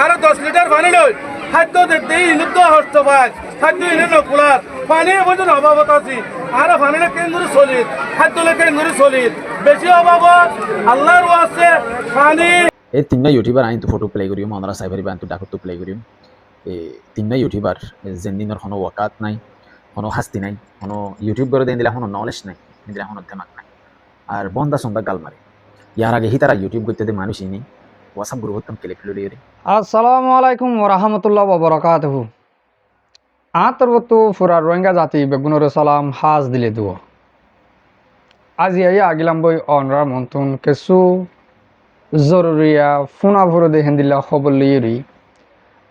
আরো 10 লিটার পানি লই খাদ্য দেখতে ইনুদ্দ হস্ত পায় খাদ্য ইনে নকুলার পানি পর্যন্ত অভাবত আছি আর পানি কেন্দ্র চলিত খাদ্য কেন্দ্র চলিত বেশি অভাবত আল্লাহর আছে পানি এই তিনটা ইউটিউবার আইন তো ফটো প্লে করিম আমরা সাইবারি বান তো ডাকত তো প্লে করিম এই তিনটা ইউটিউবার যেন দিনের কোনো ওয়াকাত নাই কোনো শাস্তি নাই কোনো ইউটিউব করে দেন দিলে কোনো নলেজ নাই দিলে কোনো দেমাক নাই আর বন্দা সন্দা গাল মারে ইয়ার আগে হি তারা ইউটিউব করতে দে মানুষই নেই হোয়াটসঅ্যাপ গ্রুপ হতাম কেলে ফেলে দিয়ে আসসালামু আলাইকুম ওরহামতুল্লাহ ওবরাকাতুহু আতরবতু ফুরা রোহিঙ্গা জাতি বেগুনরে সালাম হাজ দিলে দুও আজি আইয়া আগিলাম বই অনরা মন্তুন কেসু জরুরিয়া ফুনা ভরে দে হেন্দিল্লা খবর লিয়েরি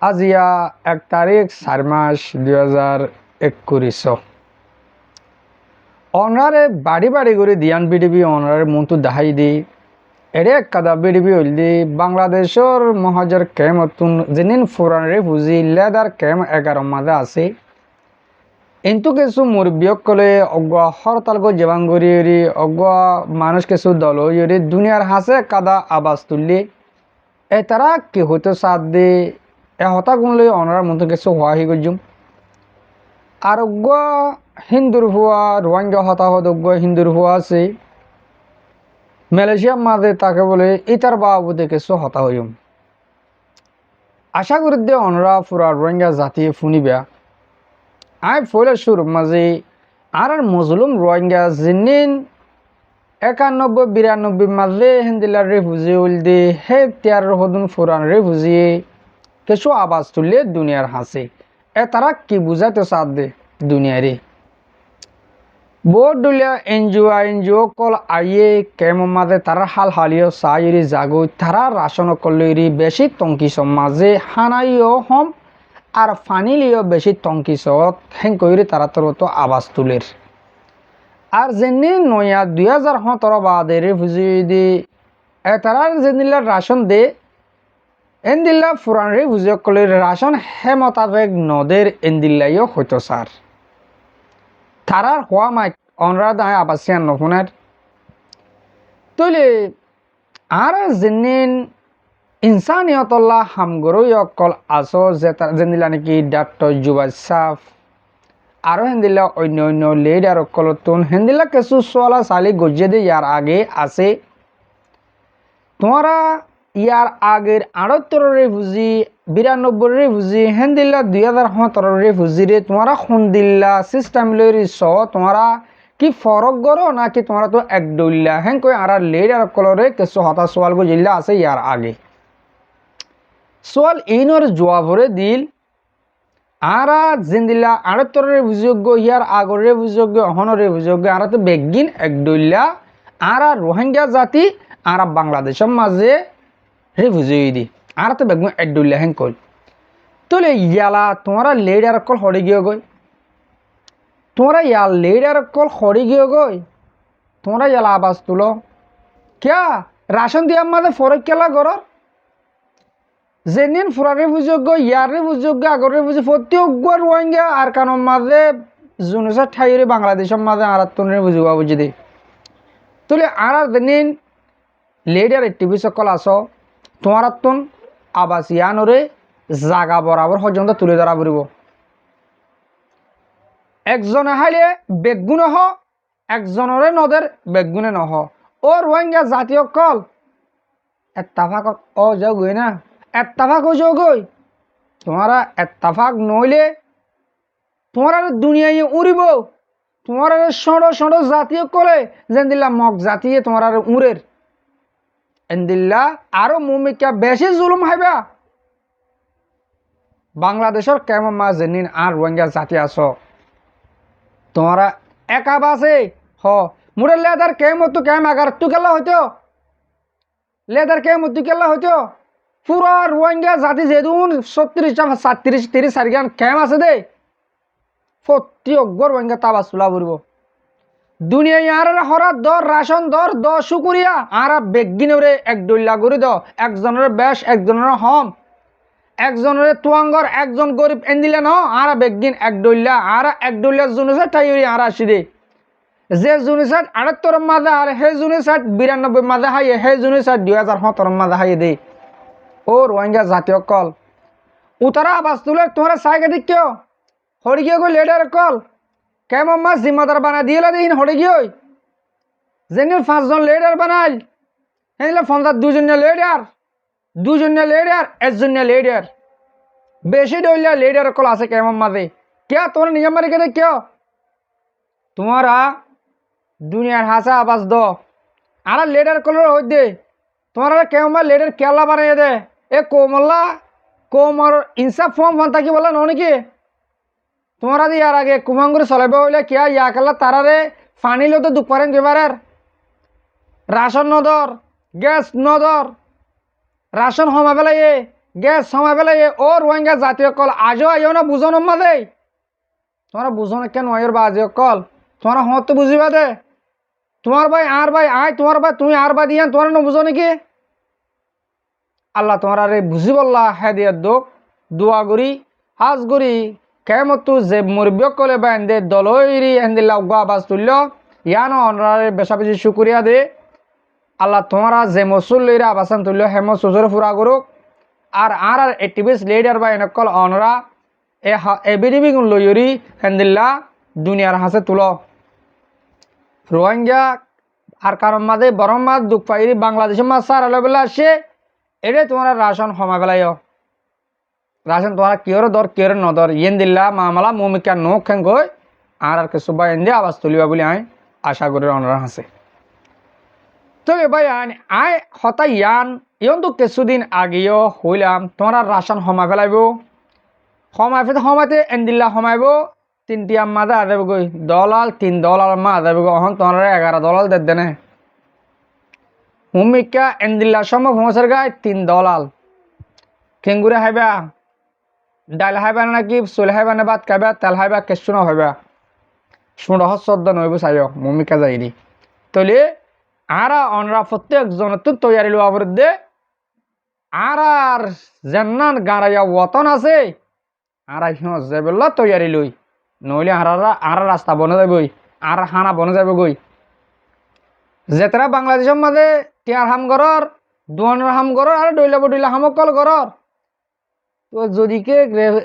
আজিয়া 1 তারিখ 4 মাস 2021 অনরারে বাড়ি বাড়ি করে দিয়ান বিডিবি অনরারে মন্তু দাহাই দি এরে কাদা বিডিবি হইলি বাংলাদেশের মহাজর কেমতুন যেনিন ফুরান রেফুজি লেদার কেম 11 মাদা আছে কিন্তু কিছু মুরব্বিয়ক কলে অগুয়া হরতাল গো জেবাঙ্গরি এরি অগুয়া মানুষ কিছু দল ইরি দুনিয়ার হাসে কাদা আবাজ তুললি এ তারা কি হইতো সাথ দে এ হতা গুনলে অনরার মতো কিছু হওয়াহি গজুম আর অগুয়া হিন্দুর হুয়া রোহিঙ্গা হতাহত অগুয়া হিন্দুর হুয়া আছে মালয়েশিয়ার মাঝে তাকে বলে ইতার বাবুতে কিছু হতা হইম আশা করি দে অনরা পুরা রোহিঙ্গা জাতি ফুনিবা আই ফলে সুর মাঝে আর মজলুম রোহিঙ্গা জিনিন 91-92 মাঝে হিন্দিলার রেফুজি উল দে হে তিয়ার হদুন ফুরান রেফুজি কিছু আবাজ তুললে দুনিয়ার হাসে এ তারা কি বুঝাতে সাথ দে দুনিয়ারে বোর্ড দুলিয়া এনজিও কল আইয়ে কেমন মাঝে তারা হাল হালিও সাইরি জাগো তারা রাশন কলেরি বেশি তঙ্কিস মাঝে হানাইও হম আর ফানিলিও বেশি তঙ্কিসত হেং কইরি তারা তো আবাজ তুলের আর যেনি নয়া 2017 বাদে রেফুজি দি তারা যেনিলা রাশন দে এনদিল্লা ফুরান রেফুজি কলের রাশন হে মোতাবেক নদের এনদিল্লাইও হইতো স্যার তারার হওয়া মাইক অনরা দায় আবাসিয়ান নফুনার তৈলে আর যেনিন ইনসানিয়তল্লাহ হামগরই অকল আসো যেনিলা নাকি ডাক্তার জুবাই সাফ আরও হেন্দিল্লা অন্য অন্য লিডার অকলতুন হেন্দিল্লা কিছু সোয়ালা সালি গজিয়ে দিয়ে ইয়ার আগে আছে তোমারা ইয়ার আগের 78 রেফুজি 92 রেফুজি হেন্দিল্লা 2017 রেফুজি রে তোমারা খুন্দিল্লা সিস্টেম লইরি সহ তোমারা কি ফরক করো নাকি তোমরা তো এক ডইল্লা হেন কই আর লিডার কলরে কিছু হতা সোয়াল গো জিল্লা আছে ইয়ার আগে সোয়াল ইনর জবাবরে দিল আরা জিন্দিল্লা 78 রেফুজিযোগ্য ইয়ার আগর রেফুজিযোগ্য অহনর রেফুজিযোগ্য আর তো বেগিন এক ডইল্লা আর রোহিঙ্গা জাতি আর বাংলাদেশের মাঝে রেফুজি দি আর তো বেগুন এক ডইল্লা হেন কই তোলে ইয়ালা তোমরা লিডার কল হড়ে গিয়ে গই তোমরা ইয়ার লিডার কল হড়ে গিয়ে গই তোমরা ইয়ালা আবাজ তুলো ক্যা রাশন দিয়া মাঝে ফরক কেলা গরর যেনিন ফুরারে বুঝোগ্য ইয়ারে বুঝোগ্য আগরে বুঝে প্রত্যেক রোহিঙ্গা আর কানোর মাঝে জুনুসা ঠাইরে বাংলাদেশের মাঝে আর তুনে বুঝবা বুঝি দে তুলে আর যেনিন লিডার টিভি সকল আসো তোমার তুন আবাস ইয়ানরে জাগা বরাবর পর্যন্ত তুলে ধরা পড়ব একজনে হাইলে বেগুনে হ একজনরে নদের বেগুনে নহ ও রোহিঙ্গা জাতীয় কল এত্তাফাক ও যাও গই না এত্তাফাক হয়ে যাও গই তোমারা এত্তাফাক নইলে তোমার দুনিয়ায় উড়িব তোমার সড়ো সড়ো জাতীয় কলে যেন দিল্লা মগ জাতীয় তোমার উড়ের এনদিল্লা আরো মুমিকা বেশি জুলুম হাইবা বাংলাদেশের কেমন মা যেনিন আর রোহিঙ্গা জাতি আছো তোমরা একা বাসে হ মুরে লেদার কেমত কেম আগার তু কেলা হইতো লেদার কেমত তু কেলা হইতো পুরা রোহিঙ্গা জাতি যেদুন 37-30 সারিগান কেম আছে দে প্রতি অগ্র রোহিঙ্গা তাবাস তুলা পড়ব দুনিয়া আর হরাত দর রাশন দর দ শুকুরিয়া আর বেগিনরে এক ডইল্লা করে দ একজনের বেশ একজনের হম একজনের তুয়াঙ্গর একজন গরিব এন্দিলে ন আর বেগিন এক ডইল্লা আর এক ডইল্লা জুনুসা টাইরি আর আসি দে যে জুনুসাট 78 মাদা আর হে জুনুসাট 92 মাদা হাইয়ে হে জুনুসাট 2017 মাদা হাইয়ে দে ও রোহিঙ্গা জাতীয় কল উতারা আবাস তুলে তোমার সাইকে দিক কেউ হরি গিয়ে গই লেডার কল কেমন মাস জিম্মাদার বানা দিয়ে দিন হরি গিয়ে যেন 5 জন লেডার বানাইল হ্যাঁ ফোনটা দুজনে লেডার একজনে লেডার বেশি ডইলা লেডার কল আছে কেমন মাঝে क्या तुम्हारे नियम मारे कहते क्यों तुम्हारा दुनियार हासा आवाज दो आरा लेडर कलर हो दे तुम्हारा क्या मार लेडर क्या बारे दे ए कोमर इंसाफ फॉर्म बनता की बोला नौनी की तुम्हारा दी यार आगे कुमांगुर सलेबे होले क्या या कल्ला तारा रे फानी लो तो दुपारें के बारे राशन नदर गैस नदर राशन हमा बेला ये गैस हमा बेला ये और रोहिंग्या जातीय कल आजो आयो ना बुझो नम्मा दे तुम्हारा बुझो ना क्या नयर बाजे कल तुम्हारा हाथ तो बुझी बात है तुम्हार भाई आर भाई आय तुम्हार भाई तुम्हें आर भाई दिया तुम्हारा ना बुझो नहीं अल्लाह तुम्हारा रे बुझी बोल्ला है दिया दो दुआ गुरी हाज गुरी केमत तू जे मुरबियो कोले बांधे दलोइरी एंदिल्ला उगा बास तुल्लो यानो अनरारे बेशा बेशी शुक्रिया दे अल्लाह तुम्हारा जे मसुल लेरा बासन तुल्लो हेमो सुजर फुरा गुरुक आर एक्टिविस्ट लीडर बाय नकल अनरा एबिडिबि गुन लयरी हेंदिल्ला दुनियार हासे तुलो रोहिंग्या আর কারণ মাঝে বরম মাছ দুঃখ পাইরি বাংলাদেশের মাছ সার আলোবেলা আসে এটাই তোমার রাশন সময় বেলায় রাশন তোমার কিয়র দর কিয়র নদর ইয়েন দিল্লা মামলা মমিকা নো খেং গই আর কিছু বা এনে আওয়াজ তুলিবা বলে আই আশা করি অনরা হাসে তো ভাই আই হতা ইয়ান ইয়ন তো কিছুদিন আগেও হইলাম তোমার রাশন সময় ফেলাইব সময়তে এন্দিল্লা সময়ব 3টি মাদা আদাব গই দলাল 3 দলাল মা আদাব গো হন তোমার 11 দলাল দে দেনে মুমিকা এন্দিল্লা সম্ভব হোসের গায় 3 দলাল কেঙ্গুরে হাইবা ডাল হাইবা নাকি সোল হাইবা না বাত খাইবা তেল হাইবা কিছু না হইবা শুনো হসদ্দ নইব চাইও মুমিকা যাইনি তলে আরা অনরা প্রত্যেক জন তো তৈয়ারি লওয়া বরদে আর জান্নান গারায়া ওতন আছে আর হিও জেবেল্লা তৈয়ারি লই নইলে আর রাস্তা বনে যাবই আর হানা বনে যাবে গই যেতরা বাংলাদেশের মাঝে টিয়ার হাম গরর দুয়ানের হাম গরর আর ডইলা হামকল গরর তো যদি কে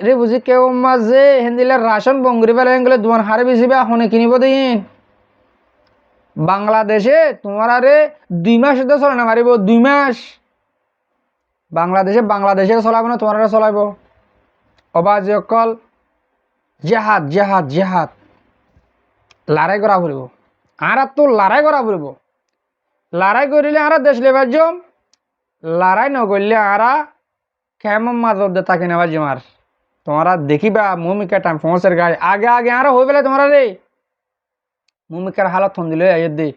রে বুঝি কেউ মাঝে হেন্দিলে রাশন বঙ্গরি বেলা গেলে দুয়ান হারে বেশিবা হনে কিনিব দিন বাংলাদেশে তোমার আরে 2 মাস চলে না মারিব 2 মাস বাংলাদেশে চলাবো না তোমার চলাইব অবাজ অকল জেহাদ লড়াই করা ফুরিব আর তো লড়াই করা ফুরিব লড়াই করিলে আর দেশ লেবার জম লড়াই নগরলে আর কেমন মাজর দে তাকে নেবার জমার তোমরা দেখিবা মুমিকা টাইম ফোঁসের গাড়ি আগে আর হয়ে পেলে তোমরা রে মুমিকার হালত ফোন দিলে দে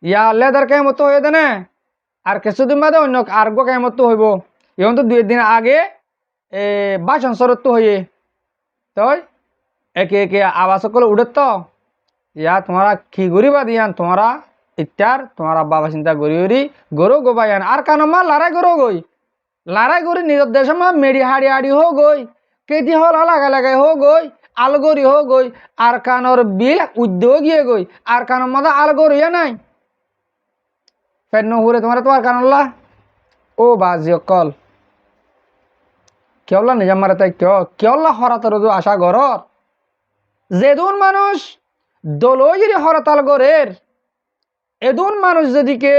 ইয়া লেদার কেমত হয়ে দে না আর কিছুদিন বাদে অন্য আর্গ কেমত হইব এখন তো 2 দিন আগে বাসন সরত তো হয়ে তই একে আবাস করে উঠে তো ইয়া তোমরা কি গরিবা দিয়ান তোমরা ইত্যার তোমার বাবা চিন্তা গরি গরু গোবাইয়ান আর কানো মা লড়াই করি নিজের দেশে মা মেডি হাড়ি হো গই কেটি হল লাগাই হো গই আলগরি হো গই আর কানোর বিল উদ্যোগ গিয়ে গই আর কানোর মাদা আলগরি নাই ফের নুহুরে তোমার তো আর কানল্লা ও বাজি কল কেওলা নিজাম মারে তাই কেওলা হরাতর আশা গরর যেদুন মানুষ দলইরি হরতাল গরের এদুন মানুষ যেদিকে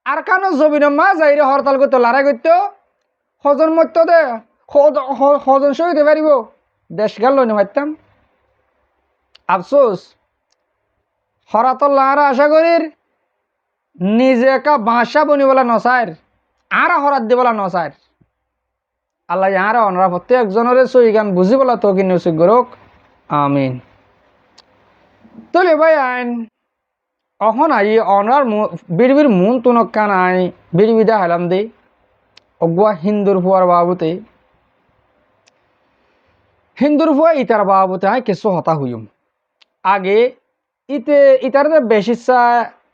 আর কানো জমিন মা যাইরে হরতাল করতে লড়াই করতো হজন মত দে হজন সইতে পারিব দেশ গেল নি মারতাম আফসোস হরতাল লারা আশা করির নিজে একা বাসা বনি বলা নসার আর হরাত দি বলা নসার আল্লাহ আর অনরা প্রত্যেক জনের সই গান বুঝি বলা তো কিনে গরক আমিন তলে ভাই আইন অহন আই অনরার বিড়বির মন তুনক কান আই বিড়বিদা হালাম দে অগুয়া হিন্দুর ফুয়ার বাবুতে হিন্দুর ফুয়া ইতার বাবুতে আই কিছু হতা হইম আগে ইতার বেশিসা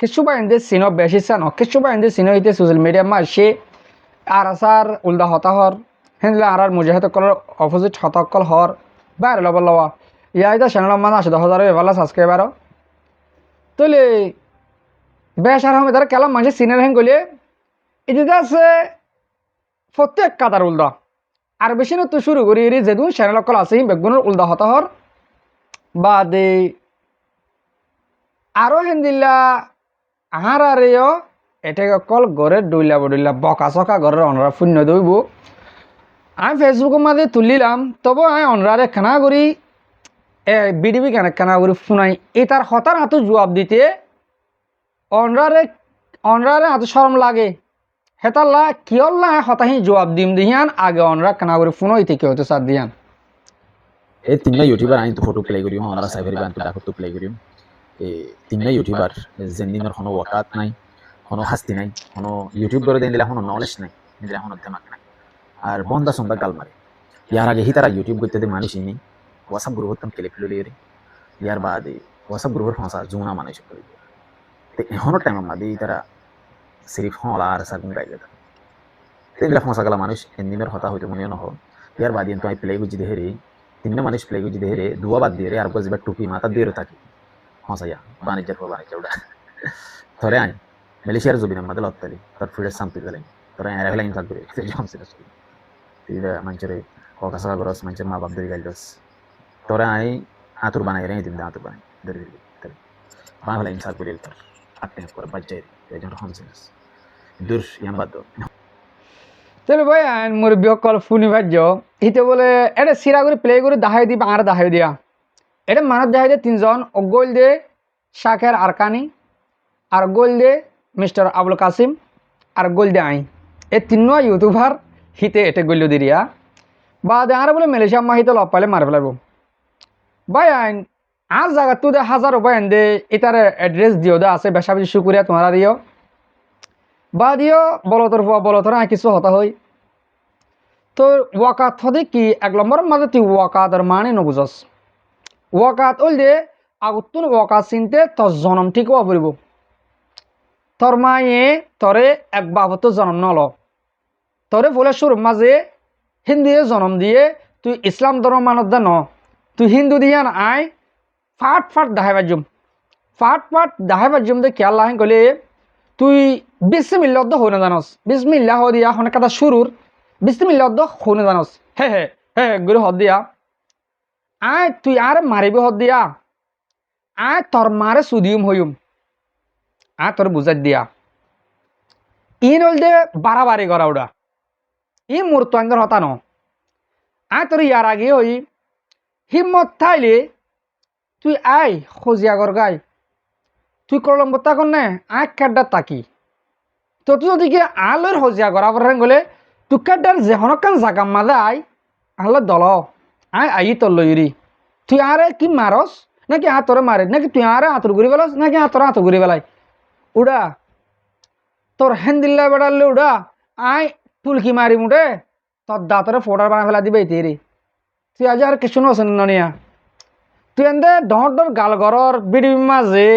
কিছু বাইন্দে সিন বেশিসা ন কিছু বাইন্দে সিন ইতে সোশ্যাল মিডিয়া মাসে আর আসার উল্টা হতাহর হেনলে আর মুজাহিদ কলর অপোজিট হতকল হর বাইরে লব লওয়া ইয়াইদা চ্যানেল মান 10,000 এভালা সাবস্ক্রাইবার তলে বেশ আর আমি তারা কেলাম মানুষের সিনের হেন গলে এদিকে আছে প্রত্যেক কাদার উল্দা আর বেশি না তো শুরু করি যেদুন চ্যানেল অকল আছে বেগুনের উল্দা হতাহর বাদে আরো হেন্দিল্লা আহার আরেও এটা অকল ঘরের ডইলা বডইলা বকা চকা ঘরের অনরা শূন্য দইব আমি ফেসবুকের মাঝে তুলিলাম তবু আমি অনরারে খানা করি বিডিবি খানা করি শুনাই এই তার হতার হাতে জবাব দিতে অনরারে অনরারে হাতে শরম লাগে হেতাল্লা কিয়ল্লা হতাহি জবাব দিম দিহিয়ান আগে অনরা খানা করি ফোন হইতে কেউ তো সার দিয়ান এই তিনটা ইউটিউবার আইন তো ফটো প্লে করিম ওনারা সাইফারি বান তো ডাকত তো প্লে করিম এই তিনটা ইউটিউবার জেন্দিনের কোনো ওয়াকাত নাই কোনো শাস্তি নাই কোনো ইউটিউব করে দিলে কোনো নলেজ নাই দিলে কোনো দেমাক নাই আর বন্দা সন্দা গাল মারে ইয়ার আগে হি তারা ইউটিউব করতে দিয়ে মানুষ নেই হোয়াটসঅ্যাপ গ্রুপ হতাম ক্লিপ লিয়ে ইয়ার বাদে হোয়াটসঅ্যাপ গ্রুপের ফসা জুনা মানুষ করে তো এখনো টাইম মাদি তারা সিরিফ হলা আর সাগুন গাই গেত এগুলা ফসা গেলা মানুষ এমনিমের হতা হইতে মনে নহল ইয়ার বাদে তো আমি প্লে গুজি দেহে রে তিনটা মানুষ প্লে গুজি দেহে রে দুয়া বাদ দিয়ে রে আর গজবা টুপি মাথা দিয়ে থাকি হসাইয়া বাণিজ্যের পর বাণিজ্য ওটা ধরে আইন মালয়েশিয়ার জবিন আমাদের লত্তালি তার ফিরে শান্তি গেলেন তোরা এর গেলেন থাকবে জমছে তিরা মানুষের ককাসা গরস মানুষের মা বাপ ধরে গাইলস তোরা আই আতুর বানাই রে দিন আতুর বানাই ধরে দিলি বাংলা ইনসার করে তার আপনি করে বাচ্চাই এই জন্য হনসেন্স দূর ইয়াম বাদ তাহলে ভাই আইন মুরব্বী অকল ফুনি ভাজ্য ইতে বলে এটা সিরা করে প্লে করে দাহাই দিবা আর দাহাই দিয়া এটা মানব দাহাই দিয়ে তিনজন গোল দে শাকের আরকানি আর গোল দে মিস্টার আবুল কাসিম আর গোল দে আই এই তিন ইউটিউবার হিতে এটা গোল দিরিয়া বা আর বলে মালয়েশিয়া মা হিতে লপ পাইলে মার ফেলাবো ভাই আইন আজ জায়গা তো দে হাজারো ভাই দে এটার অ্যাড্রেস দিও দে আছে বেশা বেশি শুকুরিয়া তোমার দিও বা দিও বলতর হওয়া বলতর কিছু হতা হই তো ওয়াকাত হতে কি এক নম্বর মাঝে তুই ওয়াকাতের মানে নবুঝস ওয়াকাত ওই দে আগতুন ওয়াকাত চিনতে তোর জনম ঠিক হওয়া পড়ব তোর মায়ে তরে এক বাবত জন্ম নল তরে বলে সুর মাঝে হিন্দুয়ে জন্ম দিয়ে তুই ইসলাম ধর্ম মানত দা ন তুই হিন্দু দিয়া আই ফাট ফাট দাহাই বাজুম দে খেয়াল লাহেন গলে তুই বিসমিল্লাহ হনে জানস বিসমিল্লাহ দিয়া হনে কাদা শুরুর বিসমিল্লাহ হনে জানস হে হে হে গুরু হদ দিয়া আয় তুই আর মারিবি হদ দিয়া আয় তোর মারে সুদিউম হইম আয় তোর বুঝাই দিয়া ইন হল দে বাড়াবাড়ি করা ওটা ই মূর্ত আঙ্গর হতা ন আয় তোর ইয়ার আগে হই হিম্মত থাইলে তুই আয় খোঁজিয়া গর গাই তুই কলম বত্তা কর নে আয় কাড্ডা তাকি তো তুই যদি কি আলোর হজিয়া গড়া পড়েন গলে তুই কাড্ডার যেহনকান জাগা মাদে আয় আহলে দল আয় আই তোর লইরি তুই আরে কি মারস নাকি হাতরে মারে নাকি তুই আরে হাতর ঘুরি বেলাস নাকি হাতর হাতর ঘুরি বেলাই উড়া তোর হ্যান্দিল্লা বেড়ালে উড়া আয় ফুলকি মারি মুটে তোর দাঁতরে ফোটার বানা ফেলা দিবে তেরি তুই আজ আর কিছু নছেন ননিয়া তুই এনে ডর গাল গরর বিড়ি মাঝে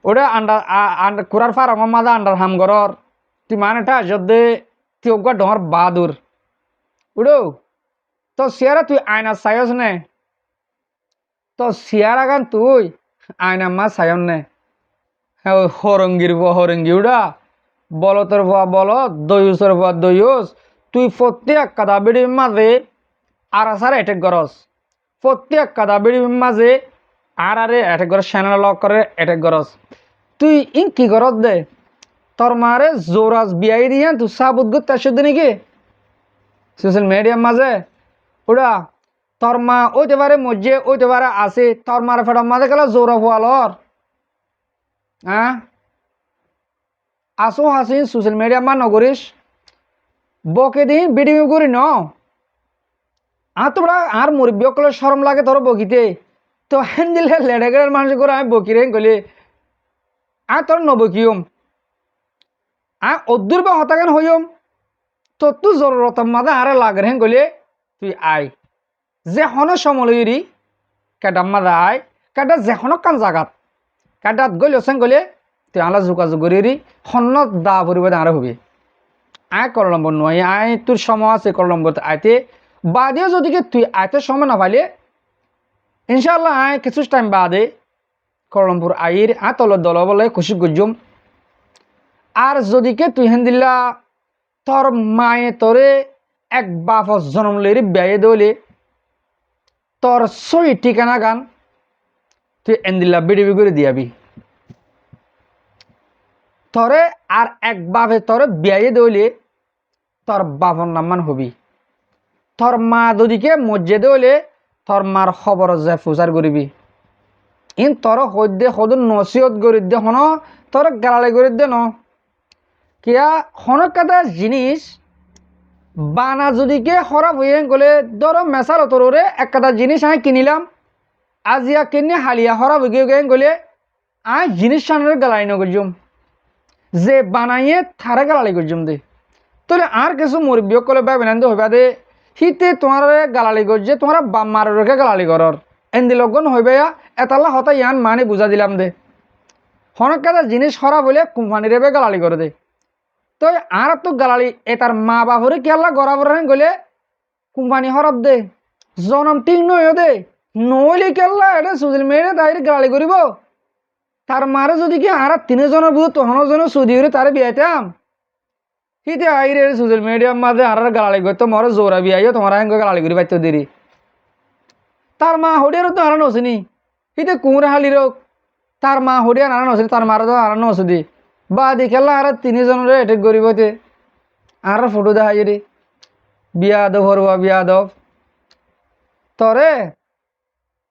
ওটা আন্ডার কুড়ার ফারঙর মাঝে আন্ডার হাম গরর তুই মানেটা যদি তুই ওগা ডর বাহাদুর উড়ো তো সিয়ারা তুই আয়না চাইস নে তো সিয়ার আগান তুই আয়না মা চাইন নে হরঙ্গির ভুয়া হরঙ্গি উড়া বলতর ভুয়া বলত দয়ুসের ভুয়া দয়ুস তুই প্রত্যেক কাদা বিড়ির মাঝে আর আসার এটেক গরস প্রত্যেক কাদা বিড়ির মাঝে আর আরে এটেক গরস চ্যানেল লক করে এটেক গরস তুই ইন কি গরস দে তোর মারে জোরাজ বিয়াই দিয়া তুই সাবুত করতে আসে নাকি সোশ্যাল মিডিয়ার মাঝে ওরা তোর মা ওইতে পারে মজ্জে ওইতে পারে আসে তোর মারে ফেটার মাঝে গেল জোরা ফোয়ালর হ্যাঁ আসো হাসিন সোশ্যাল মিডিয়া মা নগরিস বকে দিন ভিডিও করি ন তোমরা আর মুরব্বী সকলে সরম লাগে তোর বকিতে তো হ্যান্দিলে লেডাগের মানুষ করে আমি বকি রে গলি তোর নবকিয়ম অদ্দুর বা হতাগান হইম তো তুই জরুরত মাদা আরে লাগে রে গলি তুই আই যে হন সমলইরি কেডা মাদা আই কেডা যে হন কান জাগাত কেডাত গলি ওসেন গলি তুই আলা যোগাযোগ করি হন্ন দা ভরিব আরে হবি আয় কল নম্বর নয় আয় তোর সময় আছে কল নম্বর আইতে বাদেও যদি তুই আইতে সময় না পাইলে ইনশাল্লাহ আয় কিছু টাইম বাদে কলমপুর আইর তল দল বলে খুশি গুজুম আর যদি কে তুই হেন দিল্লা তোর মায়ে তোরে এক বাপ জনম লেরি বেয়ে দলে তোর সই ঠিকানা গান তুই এন্দিল্লা বিডিবি করে দিয়াবি তরে আর এক বাপে তোর বেয়ে দলে তোর বাপর নামান হবি তোর মা দুদিকে মসজিদে হলে তোর মার খবর যায় প্রচার করিবি ইন তোর সদ্যে সদুন নসিহত করি দে হন তোর গালালি করি দে ন কিয়া হনক কাটা জিনিস বানা যদিকে খারাপ হয়ে গেলে ধরো মেশাল তোরে একটা জিনিস আমি কিনিলাম আজিয়া কিনে হালিয়া খারাপ হয়ে গেলে আমি জিনিস সামনে গালাই নগরজুম যে বানাইয়ে থারে গালালি করজুম দে তাহলে আর কিছু মুরব্বী কলে বেনান্দ হইবা দে হিতে তোমার গালালি করছে তোমার মার রেখে গালালি করর এন্দি লগন হইবে এতাল্লা হতা ইয়ান মানে বুঝা দিলাম দে হনক কাটা জিনিস খারাপ হইলে কোম্পানির গালালি করে দে তো আর তো গালালি এ তার মা বাপরে কেলা গড়াবর গেলে কোম্পানি হরব দে জনম ঠিক নয় দে নইলে কেলা এটা সুজিল মেয়েরে তাই গালালি করিব তার মারে যদি কি আর 3 জনের বুধ তখনও জন সুদি হলে তারে বিয়াইতাম হিতে আইরে সুজিল মিডিয়াম মাঝে আর গালালি করতো মরে জোরা বিয়াইও তোমার আইন গালালি করি পাইতো দেরি তার মা হডিয়ারও তো হারানো হসেনি হিতে কুমড়ে হালির তার মা হডিয়া হারানো হসেনি তার মারা তো হারানো হসদি বা দেখেলা আর 3 জনের এটেক করিবতে আর ফটো দেখাই রে বিয়া দব হরবা বিয়া দব তরে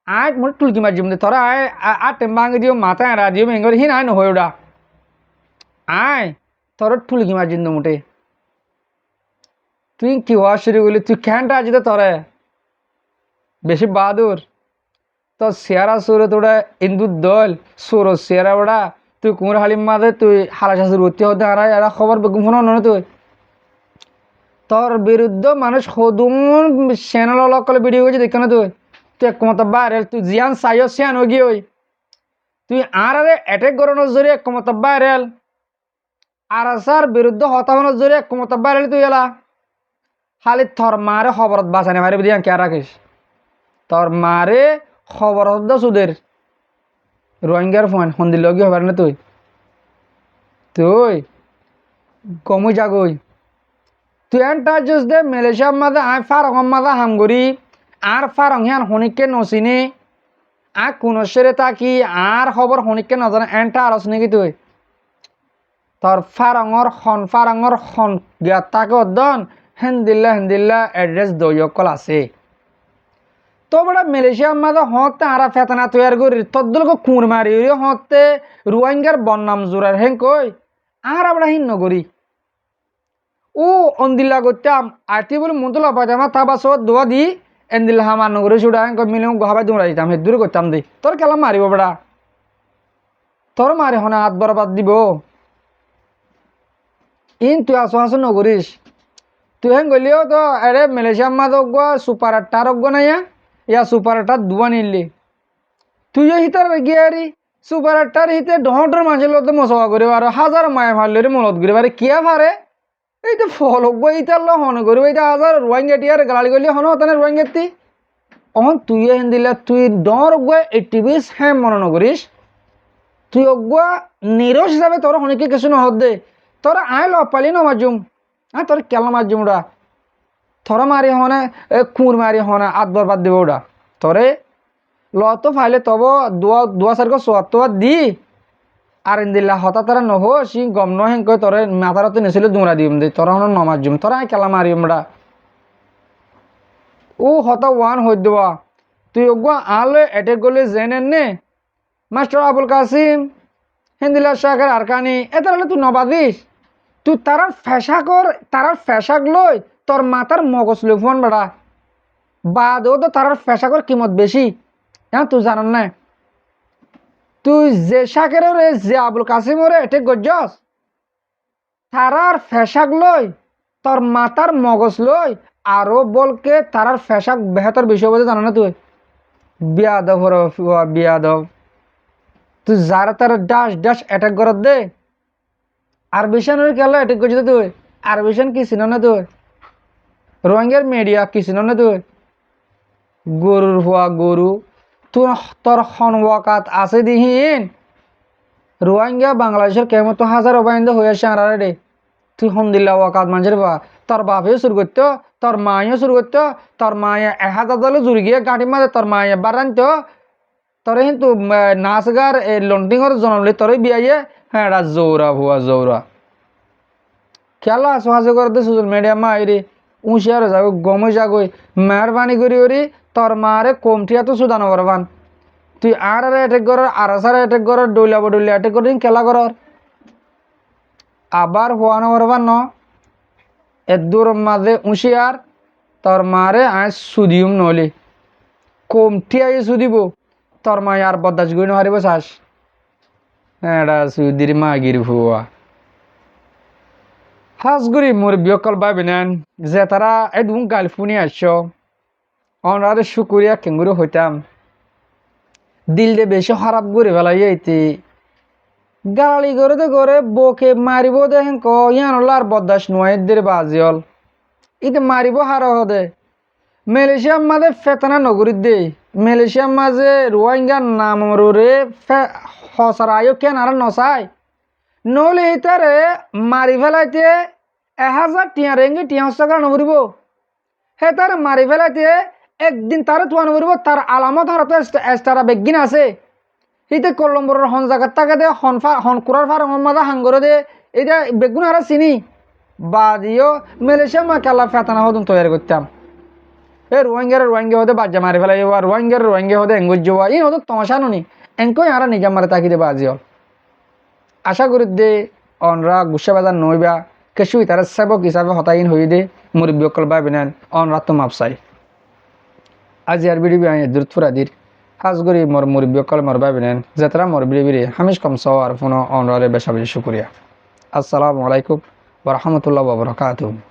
আয় মোট টুলকি মারজিম দে তোরা আয় আর টেম্বাঙ্গে দিও মাথায় রাজিও মেঙ্গর হিন আয় নহই ওটা আয় তোর টুলকি মারজিম দে মোটে তুই কি হওয়া শুরু করলি তুই ক্যানটা আজি তো তোরে বেশি বাহাদুর তো সেরা সুরে তোরা ইন্দুর দল সুর সেরা ওটা তুই কুমড় হালিম মাঝে তুই হালা শাশুর ভর্তি হতে হারায় এরা খবর বেগুন ফোন নয় তুই তোর বিরুদ্ধে মানুষ সদুন চ্যানেল কলে ভিডিও করছে দেখ না তুই তুই একমত বাইরেল তুই জিয়ান চাইও সিয়ান হয়ে গিয়ে তুই আর আরে অ্যাটেক করানোর জরিয়ে একমত বাইরেল আর আসার বিরুদ্ধে হতাবানোর জরিয়ে একমত বাইরেল তুই এলা খালি তোর মারে খবরত বাঁচানি মারি দিয়ে কে রাখিস তোর মারে খবরত দা সুদের রোহিঙ্গার ফোন সন্দির লগি হবার না তুই তুই কমই যাগই তুই এনটা জুস দে মালয়েশিয়ার মাঝে আয় ফারং মাঝে হাম করি আর ফারং হিয়ান হনিককে নচিনি আর কোনো সেরে তাকি আর খবর হনিককে নজানে এনটা আরস নাকি তুই তোর ফারঙর খন জ্ঞাত তাকে অদ্দন হেন্দিল্লা এড্রেস দইকল আছে তো বড় মালয়েশিয়ার মাঝে হতে আরা ফেতনা তৈরি করি তদ্দলকে কুঁড় মারি হতে রোহিঙ্গার বন্নাম জোরার হেন কই আর আমরা হিন নগরী ও অন্দিল্লা করতাম আর্থি বলে মন্তলা পাইতাম তা বাসত দোয়া দি এন্দিল্লা হামার নগরে ছুড়া মিলে গহাবাই দুমরা দিতাম হে দূরে করতাম দে তোর খেলা মারিব বেড়া তোর মারি হনে হাত বরবাদ দিব ইন তুই আসো নগরিস তুই হেন গলিও তো আরে মালয়েশিয়ার মাঝে সুপার আটটার নাইয়া ইয়া সুপার আটটার দুয়া নিলি তুইও হিতার গিয়ারি সুপার আটটার হিতে ডহটার মানুষের লোক মশা করে আর হাজার মায়া মারলে রে মলত করে পারে কিয়া পারে এই তো ফলক বই ইতার লো হন করিব এটা হাজার রোহিঙ্গা টিয়ার গালি গলি হন তানে রোহিঙ্গাতি অহন তুই হেন দিলা তুই ডর গয়ে এটিভিস হ্যাঁ মনে নকরিস তুই অগুয়া নিরস হিসাবে তোর হনিকে কিছু নহত দে তোর আয় ল পালি নমাজুম হ্যাঁ তোর কেলা মারজুম ওটা থর মারি হনে কুঁড় মারি হনে আত বরবাদ দিব ওটা তোরে ল তো ফাইলে তব দোয়া সারকে সোয়াত্তর দি আর ইন্দিল্লা হতা তারা নহ সি গম নহেন কই তোরে মাথারতে নেছিল দুমরা দিম দে তোরা হন নমাজুম তোরা আয় কেলা মারিম ওটা ও হতা ওয়ান হই দেওয়া তুই অগুয়া আলে এটেক গলে জেনেন নে মাস্টার আবুল কাসিম হিন্দিল্লা শাহের আরকানি এতারে তুই নবাদিস তুই তারার ফেসাক লই তোর মাথার মগজ লই ফোন বেড়া বাদেও তো তারার ফেসাকর কিমত বেশি হ্যাঁ তুই জানান না তুই যে শাকের যে আবুল কাসিমরে এটে গজ্জস তারার ফেসাক লই তোর মাথার মগজ লই আরো বলকে তারার ফেসাক বেহতর বিষয় বলে জানা না তুই বিয়াদব বিয়াদব তুই যারা তারা ডাস অ্যাটাক করত দে আরবিশানের কেলা অ্যাটাক করছিস তুই আরবিশান কি চিনো না তুই রোহিঙ্গার মিডিয়া কি চিনো না তুই গরুর হওয়া গরু তুই তোর হনওয়াকাত আছে দিহীন রোহিঙ্গা বাংলাদেশের কেমন তো হাজার অবাইন্দ হয়ে আসে আর রে তুই হন্দিল্লা ওয়াকাত মানুষের বা তোর বাপেও শুরু করতো তোর মাইও শুরু করতো তোর মায়ে 1000 দলে জুড়ি গিয়ে গাড়ির মাঝে তোর মায়ে বারান্ত তোরে কিন্তু নাচ গার লন্টিংয়ের জন্মলে তোরে বিয়াইয়ে হ্যাঁ এটা জৌরা ভুয়া জৌরা খেলা সহজে করে দে সোশ্যাল মিডিয়া মা আইরে উঁচিয়ারও যাগো গমে যাগই মেহরবানি করি ওরি তোর মারে কমঠিয়া তো সুদানো করবান তুই আর অ্যাটেক করার আর সারা অ্যাটেক করার ডইলাবো ডইলা অ্যাটেক করে খেলা করার আবার হওয়ানো করবার ন এদুর মাঝে উঁচিয়ার তোর মারে আজ সুদিউম নলি কমঠিয়া সুদিব তোর মায় আর বদাস গই নহারিব চাস এটা সুদির মা গির ভুয়া হাজগুড়ি মোর বিয়কল ভাবি নেন যে তারা এডুম গাল ফুনি আসছ অনরারে শুকুরিয়া কেঙ্গুরু হইতাম দিল দে বেশি খারাপ করে ফেলাই এইতে গালি করে দে করে বকে মারিব দেখেন ক ইয়ানলার বদাস নোয়াইদের বাজিল ইতে মারিব হারা হদে মালয়েশিয়ার মাঝে ফেতনা নগরীর দে মালয়েশিয়ার মাঝে রোহিঙ্গার নাম রে হসরায়ও কেন আর নসাই নহলে তারে মারি ফেলাইতে 1000 টিয়া রেঙ্গি টিয়া হস্তাকার নকরিব হে তার মারি ফেলাইতে একদিন তারে তোয়া নকরিব তার আলামত হারতে এস্তারা বেগিন আছে ইতে কলম্বর হন জায়গার টাকা দে হন কুরার ফারঙের মাঝে হাঙ্গরে দে এটা বেগুন হারা চিনি বাদিও মালয়েশিয়া মা কালা ফেতানা হদুন তৈরি করতাম রোহিঙ্গা হতে বাজ্যা মারি ফেলাই রোহিঙ্গা হতে এঙ্গুজ যাওয়া ই হতো তমাশা নি এঙ্কই আর নিজা মারে তাকি দে বাজিও আশা করি দে অনরা গুসা বাজার নইবা কেসুই তারা সেবক হিসাবে হতাইন হই দে মুরব্বী অকল ভাবি নেন অনরা তো মাপসাই আজ আর বিড়ি আই দূরথুরাদির হাজগরি মোর মুরব্বী অকল মোর ভাবি নেন যেতারা মোর বিড়ি হামিশ কম সও আর ফোন অনরারে বেশা বেশি শুকরিয়া আসসালামু আলাইকুম ওয়া রাহমাতুল্লাহি ওয়া বারাকাতুহু